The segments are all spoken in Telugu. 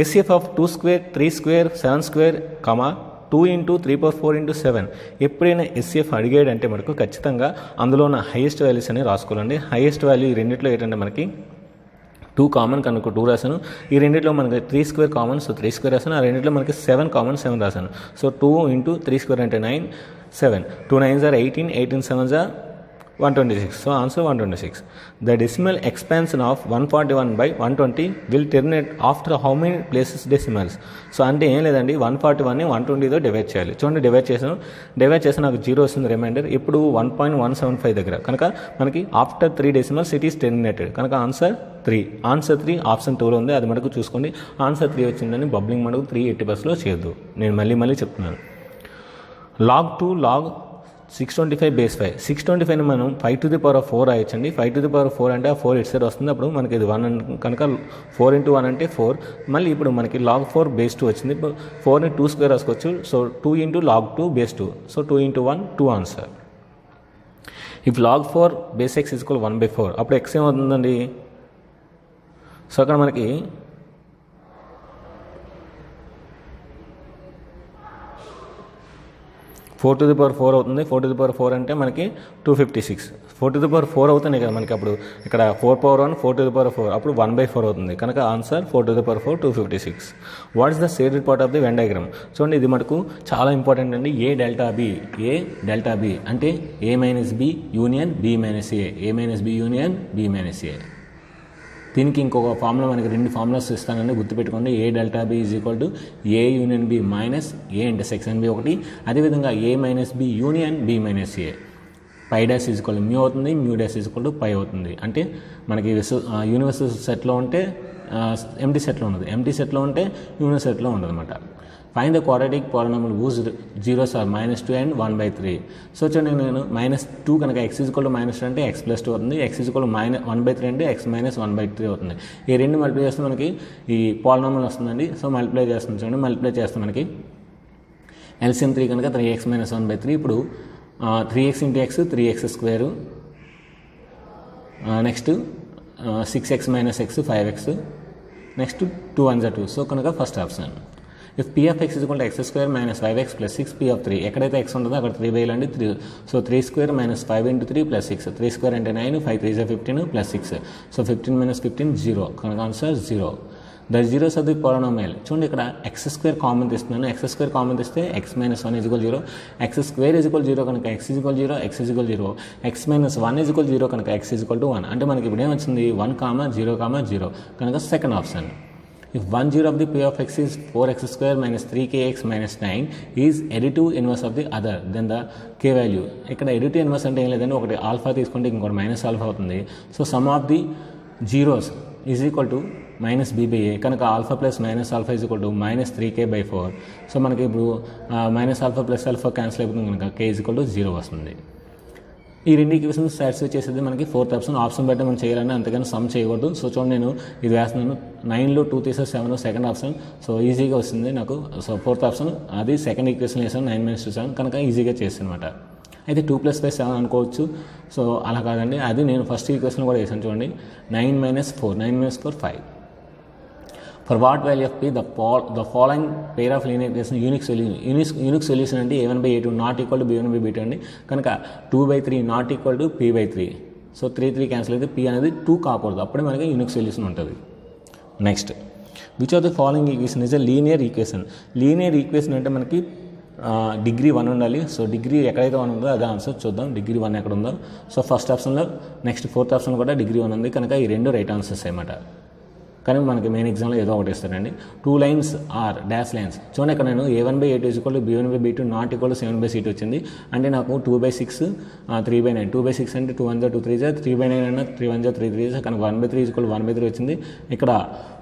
HCF of 2 square 3 square 7 square 2 into 3/4 into 7 ఎప్పుడైనా HCF అడిగాడంటే మనకు ఖచ్చితంగా అందులో ఉన్న హైయెస్ట్ వాల్యూస్ అని రాసుకోవాలండి. హైయెస్ట్ వాల్యూ ఈ రెండిట్లో ఏంటంటే మనకి 2 కామన్ కనుక 2 రాశాను. ఈ రెండిట్లో మనకి 3 స్క్వేర్ కామన్, సో 3 స్క్వేర్ రాశాను. ఆ రెండిట్లో మనకి 7 కామన్ 7 రాశాను. సో 2 ఇంటూ 3 స్క్వేర్ అంటే 9, 7 2 9s are 18, 18 7s are 126. So answer 126. The decimal expansion of 141 by 120 will terminate after how many places decimals? So అంటే ఏం లేదండి, 141ని 120తో డివైడ్ చేయాలి. చూడండి డివైడ్ చేసి నాకు 0 వస్తుంది రిమైండర్. ఇప్పుడు 1.175 దగ్గర కనుక మనకి after 3 decimals it is terminated కనుక ఆన్సర్ 3. ఆన్సర్ 3 ఆప్షన్ 2లో ఉంది. అది మనకు చూసుకోండి. ఆన్సర్ 3 వచ్చిందని బబ్లింగ్ మనకు 380 చేయొద్దు. నేను మళ్ళీ చెప్తున్నాను. log 2 log 625 బేస్ 5 625ని మనం 5 to the power of 4 రాయొచ్చండి. 5 to the power of 4 అంటే ఆ 4 ఇటు సైడ్ వస్తుంది. అప్పుడు మనకి ఇది 1 కనుక 4 into 1 అంటే 4. మళ్ళీ ఇప్పుడు మనకి log 4 బేస్ 2 వచ్చింది. 4ని 2 స్క్వేర్ రాసుకోవచ్చు. So 2 into log 2 base 2. So 2 into 1 2 answer. If log 4 base x equal 1/4 అప్పుడు x ఏమవుతుందండి? సో అక్కడ మనకి 4 to the power 4 అవుతుంది. 4 to the power 4 అంటే మనకి 256. 4 to the power 4 అవుతుంది కదా మనకి. అప్పుడు ఇక్కడ 4 power 1 4 to the power 4 అప్పుడు 1/4 అవుతుంది కనుక answer 4 to the power 4 256. What is the shaded part of the Venn diagram? చూడండి ఇది మనకు చాలా ఇంపార్టెంట్ అండి. ఏ డెల్టా బి అంటే A minus B union B minus A minus B union B minus A. దీనికి ఇంకొక ఫార్ములా మనకి 2 ఫార్ములాస్ ఇస్తానండి, గుర్తుపెట్టుకోండి. A delta B is equal to A union B minus A intersection B ఒకటి. అదేవిధంగా A minus B union B minus A. Pi dash is equal mu అవుతుంది, mu dash is equal to pi అవుతుంది. అంటే మనకి యూనివర్సల్ సెట్లో ఉంటే ఎంటీ సెట్లో ఉండదు, ఎంటీ సెట్లో ఉంటే యూనివర్సల్ సెట్లో ఉండదు అనమాట. Find the quadratic polynomial whose zeros are -2 and 1/3. So చూడండి నేను -2 కనుక x ఈక్వల్ టు -2 అంటే x + 2 అవుతుంది. x ఈక్వల్ టు 1/3 అంటే x - 1/3 అవుతుంది. ఈ రెండు మల్టిప్లై చేస్తే మనకి ఈ పాలినామియల్ వస్తుందండి. సో మల్టిప్లై చేస్తుంది చూడండి. మల్టిప్లై చేస్తే మనకి LCM 3 కనుక 3x - 1/3. ఇప్పుడు 3x into x 3x square, next 6x - x 5x, next 2 1 2. So కనుక first option. If p of x is equal to x square minus 5x plus 6 p of 3 ఎక్కడైతే x ఉంటుందో అక్కడ 3 వేయాలండి. 3 so 3 square minus 5 into 3 plus 6 3 square అంటే 9 5 3 is 15 plus 6 సో 15 minus 15 0 కనుక answer 0. The zeros of the polynomial చూడండి ఇక్కడ x స్క్వేర్ కామన్ తీస్తున్నాను. x స్క్వేర్ కామన్ తీస్తే x - 1 is equal 0, x square is equal 0 కనుక x is equal 0, x is equal 0, x - 1 is equal 0 కనుక x is equal to 1. అంటే మనకి ఇప్పుడు ఏమొచ్చింది 1, 0, 0 కనుక second option. If 1 0 of the p of x is 4x square minus 3kx minus 9 is additive inverse of the other, then the k value. ఇక్కడ additive inverse అంటే ఏం లేదండి, ఒకటి ఆల్ఫా తీసుకుంటే ఇంకోటి మైనస్ ఆల్ఫా అవుతుంది. So some of the zeros is equal to -b/a కనుక alpha plus minus alpha is equal to -3k/4. So మనకి ఇప్పుడు minus alpha plus alpha cancel అయిపోతుంది కనుక k ఈజ్ ఈక్వల్ టు 0 వస్తుంది. ఈ రెండు ఈక్వేషన్స్ సాటిస్ఫై చేసేది మనకి ఫోర్త్ ఆప్షన్. ఆప్షన్ బట్టి మనం చేయాలని అంతగానే సమ్ చేయకూడదు. సో చూడండి నేను ఇది వేస్తున్నాను. 9లో 2 తీసే 7 సెకండ్ ఆప్షన్. సో ఈజీగా వస్తుంది నాకు. సో ఫోర్త్ ఆప్షన్ అది సెకండ్ ఈక్వేషన్ వేసాను 9 - 7 కనుక ఈజీగా చేస్తాను అనమాట. అయితే 2 + 5 7 అనుకోవచ్చు. సో అలా కాదండి, అది నేను ఫస్ట్ ఈక్వేషన్ కూడా వేసాను చూడండి. 9 - 4 5. For what value of p the following pair of linear equation unique solution అంటే a1/a2 not equal to b1/b2 అండి. కనుక 2/3 not equal to p/3. So 3 cancel అయితే p అనేది 2 కాకూడదు, అప్పుడే మనకి యూనిక్ సొల్యూషన్ ఉంటుంది. Next which of the following equation is a linear equation? Linear equation అంటే మనకి డిగ్రీ 1 ఉండాలి. సో డిగ్రీ ఎక్కడైతే 1 ఉందో అదే ఆన్సర్. చూద్దాం డిగ్రీ 1 ఎక్కడ ఉందో. సో ఫస్ట్ ఆప్షన్లో నెక్స్ట్ ఫోర్త్ ఆప్షన్ కూడా డిగ్రీ 1 ఉంది కనుక ఈ రెండు రైట్ ఆన్సర్స్ అన్నమాట. కానీ మనకి మెయిన్ ఎగ్జామ్లో ఏదో ఒకటి ఇస్తారండి. 2 లైన్స్ ఆర్ డాష్ లైన్స్. చూడండి ఇక్కడ నేను a1/a2 is equal to b1/b2 not equal to 7/c2 వచ్చింది. అంటే నాకు 2/6 3/9. 2/6 అంటే 2 1 2 3 3/9 అన్న 3 1 3 3 కనుక 1/3 ఈజ్ ఈక్వల్ 1/3 వచ్చింది. ఇక్కడ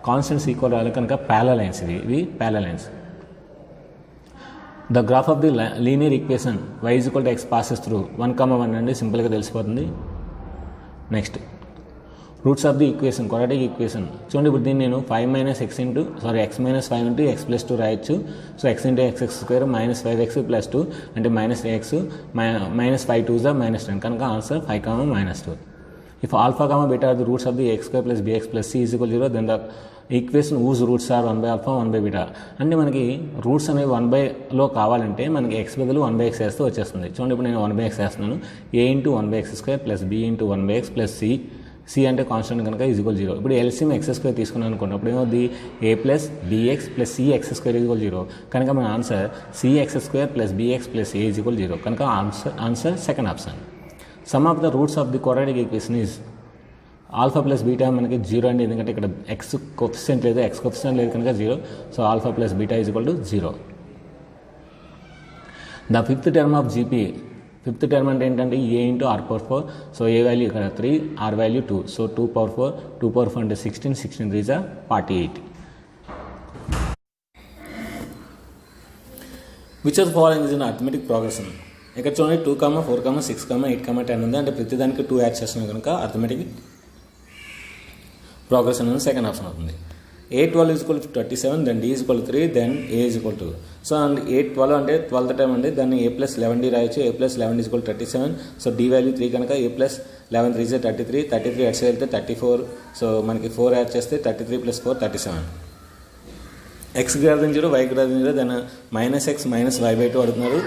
కాన్స్టెంట్స్ ఈక్వల్ రావాలి కనుక ప్యారలల్ లైన్స్ ఇవి parallel lines. The graph of the linear equation y is equal to x passes through 1, 1 అండి, సింపుల్గా తెలిసిపోతుంది. Next roots of the equation quadratic equation చూడండి. ఇప్పుడు దీన్ని నేను x - 5 ఇంటూ x + 2 రాయొచ్చు. So x into x square -5x + 2 అంటే -ax -5 2 -10 కనుక answer 5, -2. If alpha, beta are the roots of the x square plus bx plus c is equal to 0, then the equation whose roots are 1/α 1/β. అంటే మనకి రూట్స్ అనేవి 1/లో కావాలంటే మనకి ఎక్స్ బదులు 1/x వేస్తే వచ్చేస్తుంది. చూడండి ఇప్పుడు నేను 1/x వేస్తున్నాను. a into 1/x² plus b into 1/x plus c అంటే కాన్స్టెంట్ కనుక =0. ఇప్పుడు ఎల్సిఎం x² తీసుకున్నాను అనుకోండి, అప్పుడు ఏమవుద్ది a plus bx plus c(x²) =0. కనుక మన answer cx² plus bx plus a =0. కనుక answer second option. Some of the roots of the quadratic equation is alpha plus beta మనకి 0 అండి, ఎందుకంటే ఇక్కడ ఎక్స్ కోఎఫిషియంట్ లేదు, ఎక్స్ కోఎఫిషియంట్ లేదు కనుక 0. So alpha plus beta =0. The fifth term of GP, fifth term అంటే ఏంటంటే a into r⁴. So a value ఇక్కడ 3, r వాల్యూ 2. సో 2⁴, 2⁴ అంటే 16, 16 3 = 48. Which of the following is in arithmetic progression. ఇక్కడ చూడండి 2, 4, 6, 8, 10 ఉంది. అంటే ప్రతి దానికి 2 యాడ్ చేస్తున్నాం కనుక అర్థమెటిక్ ప్రోగ్రెషన్ అనేది సెకండ్ ఆప్షన్ అవుతుంది. a12 = 27, then d = 3, then a = 2. So and 812 అంటే 12th టైం అండి, దాన్ని a + 11d రాయొచ్చు. a + 11d = 37. So d value 3 కనుక a + 11 3 = 33. 33 అటు సైడ్ వెళ్తే 34. సో మనకి 4 యాడ్ చేస్తే 33 + 4 37. x > 0, y > 0, then -x - y/2 అడుగుతున్నారు.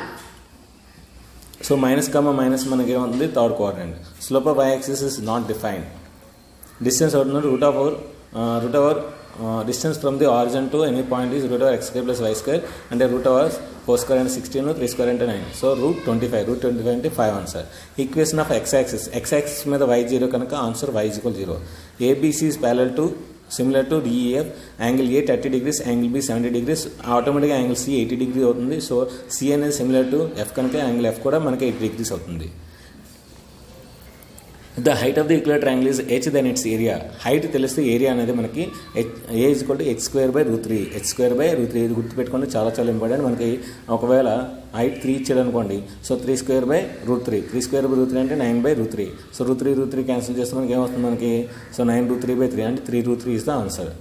సో మైనస్ మనకి ఏమవుతుంది third quadrant. Slope of y axis is not defined. Distance అవుతున్నారు root over distance from the origin to any point is √(x² + y²) అంటే √4² అంటే 16, 3² అంటే 9. సో √25 అంటే 5 answer. Equation of x axis మీద y 0 కనుక answer y =0. ABC is parallel to similar to DEF. Angle A 30 degrees, angle B 70 degrees. ఆటోమేటిక్గా యాంగిల్ C 80 degrees అవుతుంది. సో C అనేది సిమిలర్ టు F కనుక యాంగిల్ F కూడా మనకి 80 degrees అవుతుంది. The height of the equal triangle is h then it's area. Height తెలిస్తే ఏరియా అనేది మనకి a = h²/√3. h²/√3 ఇది గుర్తుపెట్టుకోండి, చాలా చాలా ఇంపార్టెంట్. మనకి ఒకవేళ హైట్ 3 ఇచ్చాడు అనుకోండి, సో 3² / √3. 3² / అంటే 9/√3. సో √3 క్యాన్సిల్ చేస్తే మనకి ఏమవుతుంది మనకి, సో 9√3/3 అంటే 3√3 is the answer.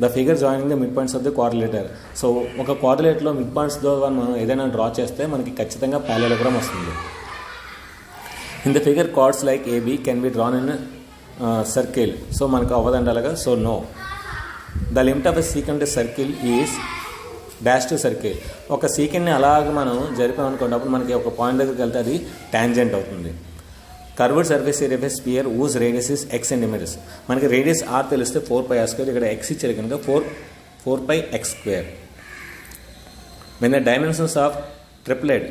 The figure joining the mid points of the quadrilateral. So ఒక క్వాడ్రిలేటర్లో మిడ్ పాయింట్స్తో మనం ఏదైనా డ్రా చేస్తే మనకి ఖచ్చితంగా ప్యారలలోగ్రామ్ వస్తుంది. In the figure chords like AB can be drawn in circle. So మనకు అవ్వదండి అలాగా, so no. The limit of a secant circle is dash to circle. ఒక సీకెంట్ని అలాగ మనం జరిపామనుకోండి, అప్పుడు మనకి ఒక పాయింట్ దగ్గరికి వెళ్తే అది టాంజెంట్ అవుతుంది. Curved surface area of sphere whose radius is x centimetres. మనకి రేడియస్ r తెలిస్తే 4πr². ఇక్కడ x ఇచ్చారు కనుక 4πx². When the dimensions of triplet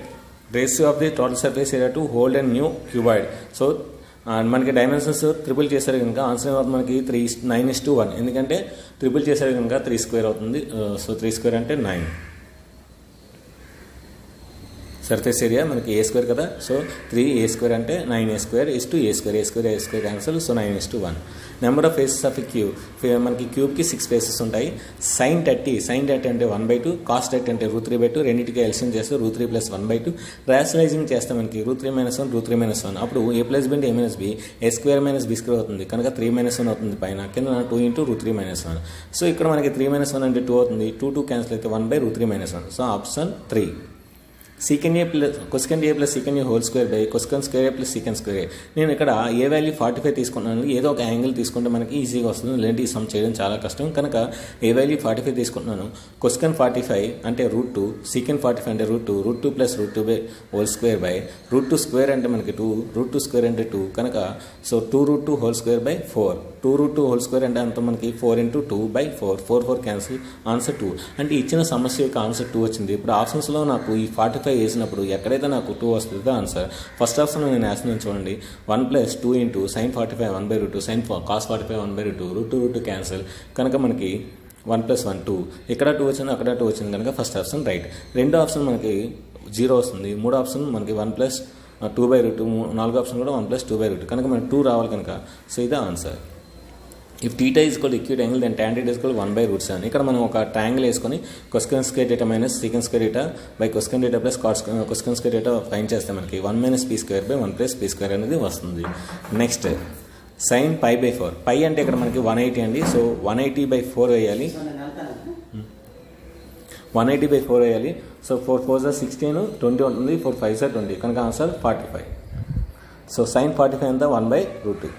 ratio of the total surface area to old and new cuboid. So మనకి డైమెన్షన్స్ ట్రిపుల్ చేశారు కనుక ఆన్సర్ ఏమవుతుంది మనకి 9:1. ఎందుకంటే ట్రిపుల్ చేశారు కనుక 3² అవుతుంది. సో 3² అంటే 9. సర్ఫేస్ ఏరియా మనకి a² కదా, సో 3a² అంటే 9a² a² cancel. So 9:1. Number of faces of cube. మనకి క్యూబ్కి 6 ఫేసెస్ ఉంటాయి. sin 30 అంటే 1/2, cos 30 అంటే √3/2. రెండింటికి ఎల్సిఎం చేస్తే √3 + 1/2. రేషనలైజింగ్ చేస్తే మనకి √3 - 1 √3 - 1. అప్పుడు a + b అంటే a - b, a² - b² అవుతుంది కనుక 3 - 1 అవుతుంది. పైన కింద 2 × √3 - 1. సో ఇక్కడ మనకి 3 - 1 అంటే 2 అవుతుంది. 2 క్యాన్సిల్ అయితే 1/√3 - 1. So option 3. cosecant A plus secant A whole square by cosecant square A plus secant square A. నేను ఇక్కడ ఏ వాల్యూ 45 తీసుకున్నాను. ఏదో ఒక యాంగిల్ తీసుకుంటే మనకి ఈజీగా వస్తుంది. లేదంటే ఈ సమ్ చేయడం చాలా కష్టం కనుక ఏ వాల్యూ 45 తీసుకుంటున్నాను. cosecant 45 అంటే √2, secant 45 అంటే √2, √2 + √2 whole square by √2 స్క్వేర్ అంటే మనకి 2, √2 స్క్వేర్ అంటే 2 కనుక so 2√2 whole square by 4. 2√2 whole square అంటే అంత మనకి 4 × 2/4. 4 క్యాన్సిల్. ఆన్సర్ 2. అంటే ఇచ్చిన సమస్య యొక్క ఆన్సర్ 2 వచ్చింది. ఇప్పుడు ఆప్షన్స్లో నాకు ఈ 45 వేసినప్పుడు ఎక్కడైతే నాకు 2 వస్తుందో ఆన్సర్. ఫస్ట్ ఆప్షన్ నేను వేస్తున్నాను చూడండి. 1 + 2 × sin 45 1/2, sin cos 45 1/2, √2 క్యాన్సిల్ కనుక మనకి 1 + 1 2. ఇక్కడ 2 వచ్చింది, అక్కడ 2 వచ్చింది కనుక ఫస్ట్ ఆప్షన్ రైట్. రెండో ఆప్షన్ మనకి 0 వస్తుంది. మూడో ఆప్షన్ మనకి 1 + 2/2. నాలుగో ఆప్షన్ కూడా 1 + 2/2 కనుక మనకి 2 రావాలి కనుక సో ఇదే answer. If θ is equal acute angle then tan θ is equal 1/√7. ఇక్కడ మనం ఒక ట్రయాంగిల్ వేసుకొని cosecant square θ - secant square θ by cosecant θ plus cosecant square θ find చేస్తే మనకి 1 - p² 1 + p² అనేది వస్తుంది. Next sin π/4. పై అంటే ఇక్కడ మనకి 180 అండి. సో 180/4 వేయాలి. 180/4 వేయాలి. సో 4 4 = 16, 20 ఉంటుంది. 4 5 = 20 కనుక ఆన్సర్ 45. సో sin 45 ఎంత 1/√2.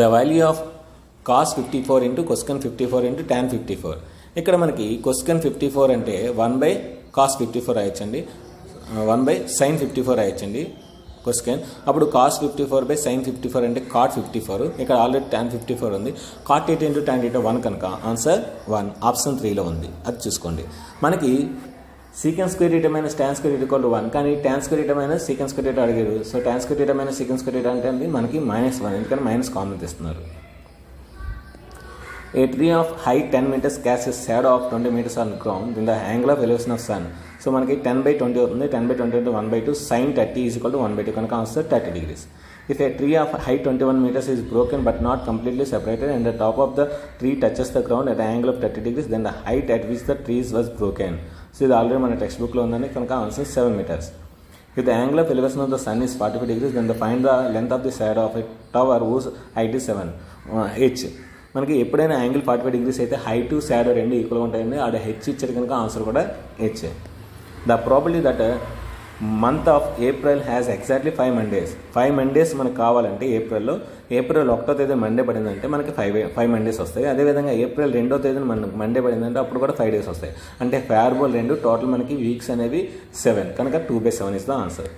The value of cos 54 into cosecant 54 into tan 54. ఇక్కడ మనకి cosecant 54 అంటే 1/cos 54 రాయొచ్చండి, 1/sin 54 రాయొచ్చండి cosecant. అప్పుడు cos 54/sin 54 అంటే cot 54. ఇక్కడ ఆల్రెడీ tan 54 ఉంది. cot 8 ఇంటూ tan 1 కనుక ఆన్సర్ 1 ఆప్షన్ 3లో ఉంది. అది చూసుకోండి. మనకి secant square theta minus tan square theta equal to 1, కానీ tan square theta minus secant square theta అడిగారు. So tan square theta minus secant square theta అంటే మనకి -1, ఎందుకంటే మైనస్ కామన్ తీస్తున్నారు. A tree of height 10 meters casts shadow of 20 meters on the ground in the angle of elevation of sun. So మనకి 10/20 అవుతుంది. 10/20 అంటే 1/2 sin 30 is equal to 1/2 కనుక answer 30 degrees. If a tree of height 21 meters is broken but not completely separated and the top of the tree touches the ground at an angle of 30 degrees, then the height at which the tree was broken. So ఇది ఆల్రెడీ మన టెక్స్ట్ బుక్లో ఉందని కనుక answer 7 meters. If the angle of elevation of the sun is 45 degrees, then find the length of the shadow of a tower whose height is 7 h. మనకి ఎప్పుడైనా యాంగిల్ 45 degrees అయితే హైట్ షాడో రెండు ఈక్వల్గా ఉంటాయండి. ఆడ హెచ్ ఇచ్చారు కనుక ఆన్సర్ కూడా H. The probability that month of April has exactly 5 Mondays. 5 Mondays మనకు కావాలంటే ఏప్రిల్ 1వ తేదీ మండే పడిందంటే మనకి 5 Mondays వస్తాయి. అదేవిధంగా ఏప్రిల్ 2వ తేదీన మనకు మండే పడిందంటే అప్పుడు కూడా 5 days వస్తాయి. అంటే ఫేవరబుల్ 2 టోటల్ మనకి వీక్స్ అనేవి 7 కనుక 2/7 is the answer.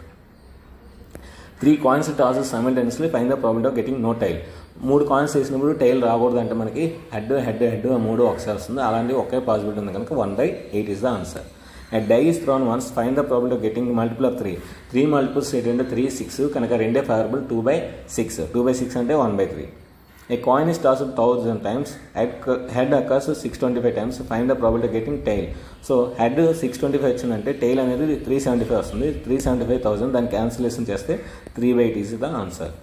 3 coins tosses simultaneously, find the probability of getting no tail. 3 coins వేసినప్పుడు టైల్ రాకూడదు అంటే మనకి హెడ్ 3 ఒకసారి వస్తుంది. అలాంటి ఒకే పాసిబిలిటీ ఉంది కనుక 1/8 is the answer. A die is thrown once, find the probability of getting multiple of 3. 3 multiples 3 6 కనుక 2 ఫేవరబుల్ 2/6. 2/6 అంటే 1/3. A coin is tossed 1000 times, head occurs 625 times, find the probability of getting tail. So head 625 వచ్చిందంటే టైల్ అనేది 375 వస్తుంది. 375,000 దాన్ని క్యాన్సిలేషన్ చేస్తే 3/8 is the answer.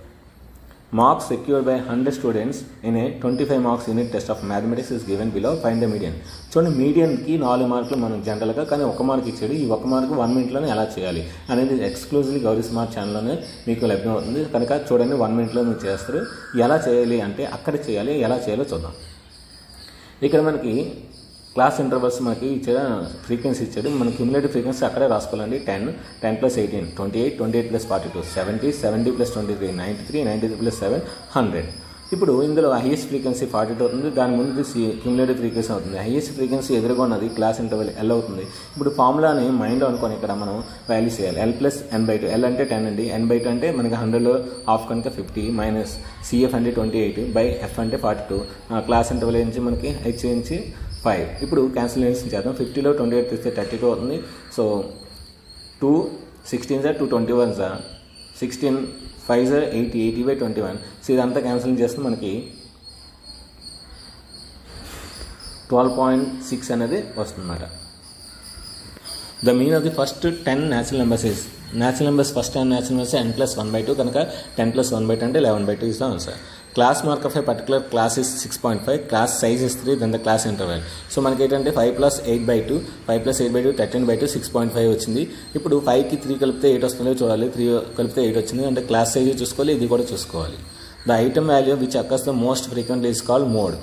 Marks secured by 100 students in a 25 marks unit test of mathematics is given below. Find the median. చూడండి, మీడియన్కి 4 మార్కులు మనం జనరల్గా, కానీ 1 మార్క్ ఇచ్చాడు. ఈ 1 మార్క్ 1 minute ఎలా చేయాలి అనేది ఎక్స్క్లూజివ్లీ గౌరీ స్మార్ట్ ఛానల్లోనే మీకు లభ్యమవుతుంది కనుక చూడండి, 1 minute మీరు చేస్తారు. ఎలా చేయాలి అంటే అక్కడ చేయాలి, ఎలా చేయాలో చూద్దాం. ఇక్కడ మనకి క్లాస్ ఇంటర్వల్స్ మనకి ఇచ్చాడు, ఫ్రీక్వెన్సీ ఇచ్చాడు. మనకి క్యుములేటివ్ ఫ్రీక్వెన్సీ అక్కడే రాసుకోవాలండి. 10 + 18 28 28 + 42 70 70 + 23 93 93 + 7 100. ఇప్పుడు ఇందులో హైయెస్ట్ ఫ్రీక్వెన్సీ 42 అవుతుంది. దాని ముందు క్యుములేటివ్ ఫ్రీక్వెన్సీ అవుతుంది. హైయెస్ట్ ఫ్రీక్వెన్సీ ఎదురుగా ఉన్నది క్లాస్ ఇంటర్వెల్ ఎల్ అవుతుంది. ఇప్పుడు ఫార్ములాని మైండ్లో అనుకొని ఇక్కడ మనం వాల్యూ చేయాలి. L + n/2. L అంటే 10 అండి, n/2 అంటే మనకి 100లో హాఫ్ కనుక 50 మైనస్ CF అంటే 28 బై F అంటే 42. క్లాస్ ఇంటర్వెల్ నుంచి మనకి H నుంచి 5. ఇప్పుడు క్యాన్సిలేషన్ చేద్దాం. 50లో 28 తీస్తే 32 అవుతుంది. సో 2 16 2 21 16 5 80 80/21. సో ఇదంతా క్యాన్సిల్ చేస్తే మనకి 12.6 అనేది వస్తుందన్నమాట. The mean of the first 10 natural numbers is natural numbers first 10 natural numbers n + 1/2 కనుక 10 + 1/2 అంటే 11/2 is the answer. Class mark of a particular class is 6.5, class size is 3, then the class interval. So మనకి ఏంటంటే 5 + 8/2 5 + 8/2 13/2 6.5 వచ్చింది. ఇప్పుడు 5కి 3 కలిపితే 8 వస్తుందో చూడాలి. 3 కలిపితే 8 వచ్చింది అంటే క్లాస్ సైజ్ చూసుకోవాలి, ఇది కూడా చూసుకోవాలి. The item value which occurs the most frequently is called mode.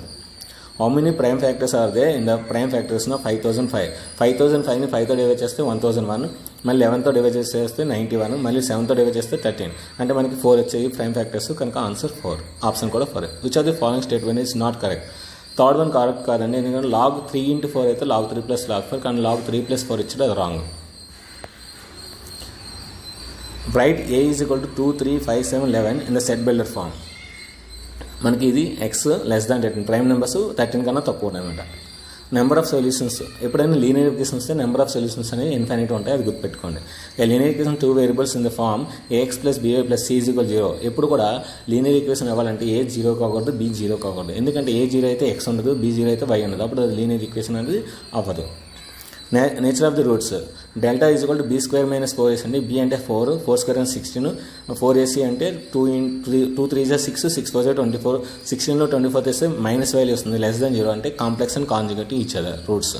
How many prime factors are they in the prime factors 5005. 5005ని 5తో డివైడ్ చేస్తే 1001, మళ్ళీ 11తో డివైడ్ చేస్తే 91, మళ్ళీ 7తో డివైడ్ చేస్తే 13. అంటే మనకి 4 వచ్చాయి ప్రైమ్ ఫ్యాక్టర్స్ కనుక ఆన్సర్ 4. ఆప్షన్ కూడా 4. Which of the following statement is not correct. Third one correct కాదండి, ఎందుకంటే log 3 × 4 అయితే log 3 + log 4, కానీ log 3 + 4 ఇచ్చాడు, అది wrong. Right A is equal to 2 3 5 7 11 in the set builder form. మనకి ఇది x < 13, ప్రైమ్ నెంబర్స్ 13 కన్నా తక్కువ అనమాట. నెంబర్ ఆఫ్ సొల్యూషన్స్, ఎప్పుడైనా లీనియర్ ఈక్వేషన్స్ వస్తే నెంబర్ ఆఫ్ సొల్యూషన్స్ అనేవి ఇన్ఫినిటీ ఉంటాయి, అది గుర్తుపెట్టుకోండి. Linear equation 2 variables in the form ax + by + c = 0. ఎప్పుడు కూడా లీనియర్ ఈక్వేషన్ ఇవ్వాలంటే a 0 కాకూడదు, b 0 కాకూడదు. ఎందుకంటే a 0 అయితే x ఉండదు, b 0 అయితే y ఉండదు, అప్పుడు అది లీనియర్ ఈక్వేషన్ అనేది అవ్వదు. Nature of the roots, delta is equal to b² - 4ac అండి. b అంటే 4 4² అంటే 16, 4ac అంటే 2 3 = 6 6 4 = 24. 16లో 24 తెస్తే మైనస్ వాల్యూ వస్తుంది, <0 అంటే complex and conjugative each other roots.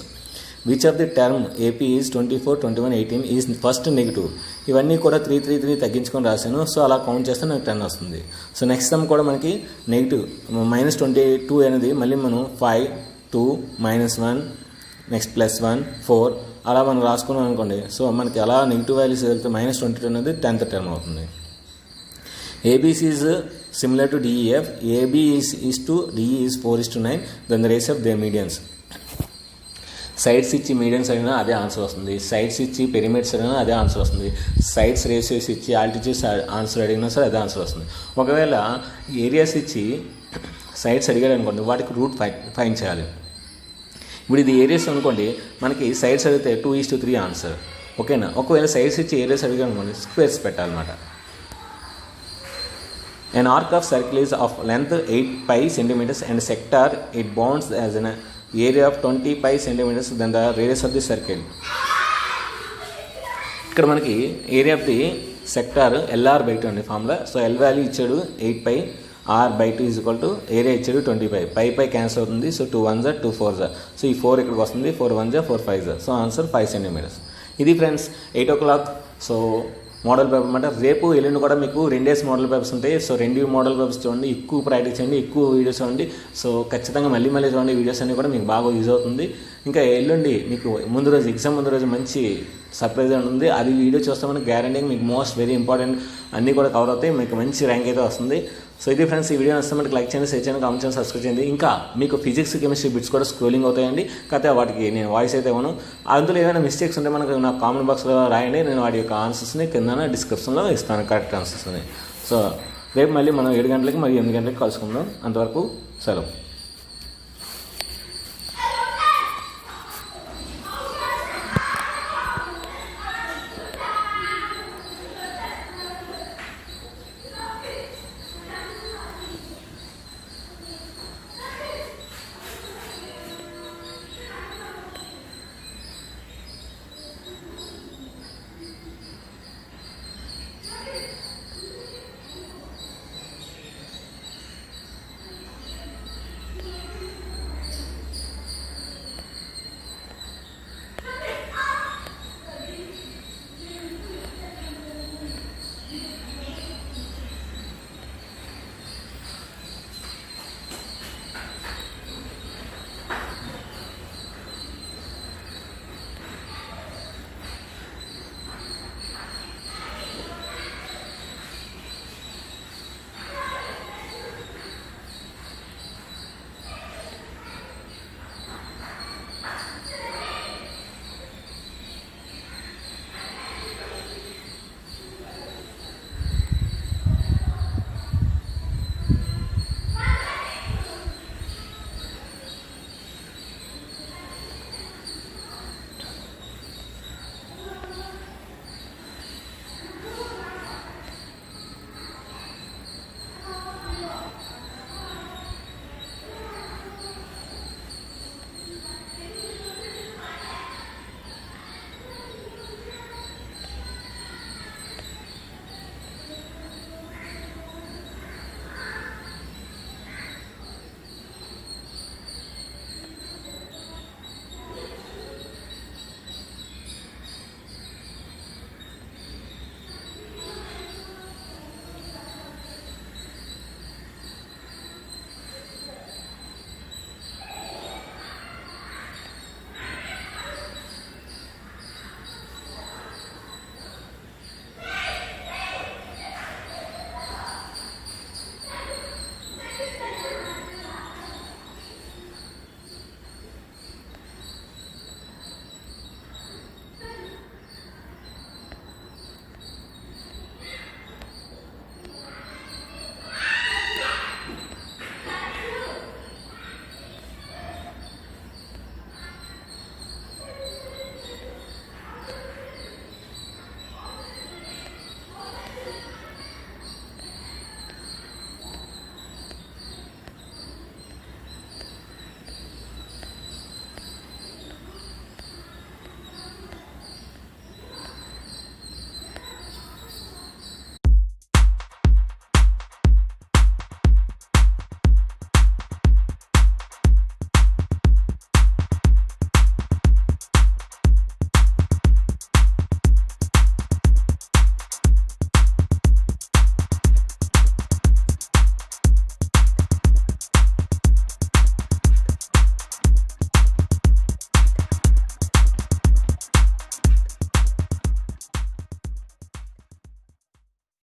Which of the term AP is 24 21 18 is first negative. ఇవన్నీ కూడా 3 3 3 తగ్గించుకొని రాశాను. సో అలా కౌంట్ చేస్తే నాకు 10 వస్తుంది. సో నెక్స్ట్ టర్మ్ కూడా మనకి నెగిటివ్ -22 అనేది మళ్ళీ మనం 5 2 -1 నెక్స్ట్ +1 4 అలా మనం రాసుకున్నాం అనుకోండి. సో మనకి అలా నెగిటివ్ వాల్యూస్ వెళ్తే -22 అనేది 10th టర్మ్ అవుతుంది. ABC's similar to DEF, AB is to DE is 4:9, then the ratio of their medians. Sides ఇచ్చి మీడియన్స్ అయినా అదే ఆన్సర్ వస్తుంది, సైడ్స్ ఇచ్చి పెరిమీటర్స్ అయినా అదే ఆన్సర్ వస్తుంది, సైడ్స్ రేషియోస్ ఇచ్చి ఆల్టిట్యూడ్స్ ఆన్సర్ అడిగినా సరే అదే ఆన్సర్ వస్తుంది. ఒకవేళ ఏరియాస్ ఇచ్చి సైడ్స్ అడిగాడు అనుకోండి, వాటికి రూట్ ఫైండ్ చేయాలి. ఇప్పుడు ఇది ఏరియాస్ అనుకోండి, మనకి సైడ్స్ అడిగితే 2:3 ఆన్సర్, ఓకేనా. ఒకవేళ సైడ్స్ ఇచ్చి ఏరియాస్ అడిగాడు అనుకోండి, స్క్వేర్స్ పెట్టాలన్నమాట. An arc of circle is of length 8 pi centimeters and sector it bounds as an area of 20 pi centimeters then the radius of the circle. ఇక్కడ మనకి area of the sector LR by 2 అండి ఫార్ములా. సో ఎల్ వాల్యూ ఇచ్చాడు 8 pi, R by 2 is equal to area ఇచ్చాడు 20 pi. పై క్యాన్సిల్ అవుతుంది. So 2 1s 2 4s. సో ఈ 4 ఇక్కడికి వస్తుంది, 4 1s 4 5s. So answer 5 centimetres. ఇది friends 8 o'clock. So model paper అనమాట. రేపు ఎల్లుండి కూడా మీకు 2 days మోడల్ పేపర్స్ ఉంటాయి. సో 2 మోడల్ పేపర్స్ చూడండి, ఎక్కువ ప్రాక్టీస్ చేయండి, ఎక్కువ వీడియోస్ చూడండి. సో ఖచ్చితంగా మళ్ళీ చూడండి, వీడియోస్ అన్నీ కూడా మీకు బాగా యూజ్ అవుతుంది. ఇంకా ఎల్లుండి మీకు ముందు రోజు ఎగ్జామ్ ముందు రోజు మంచి సర్ప్రైజ్ ఉంది. అది వీడియో చూస్తామని గ్యారంటీ మీకు మోస్ట్ వెరీ ఇంపార్టెంట్ అన్నీ కూడా కవర్ అవుతాయి, మీకు మంచి ర్యాంక్ అయితే వస్తుంది. సో ఇది ఫ్రెండ్స్, ఈ వీడియో వస్తే మనకి లైక్ చేయండి, షేర్ చేయండి, కామెంట్ చేయండి, సబ్స్క్రైబ్ చేయండి. ఇంకా మీకు ఫిజిక్స్ కెమిస్ట్రీ బిట్స్ కూడా స్క్రోలింగ్ అవుతాయండి. కాకపోతే వాటికి నేను వాయిస్ అయితే ఇవ్వను. అందులో ఏమైనా మిస్టేక్స్ ఉంటే మనకు నా కామెంట్ బాక్స్లో రాయండి, నేను వాటి యొక్క ఆన్సర్స్ని కింద డిస్క్రిప్షన్లో ఇస్తాను, కరెక్ట్ ఆన్సర్స్ని. సో రేపు మళ్ళీ మనం 7 గంటలకి మరియు 8 గంటలకి కలుసుకుందాం. అంతవరకు సెలవు.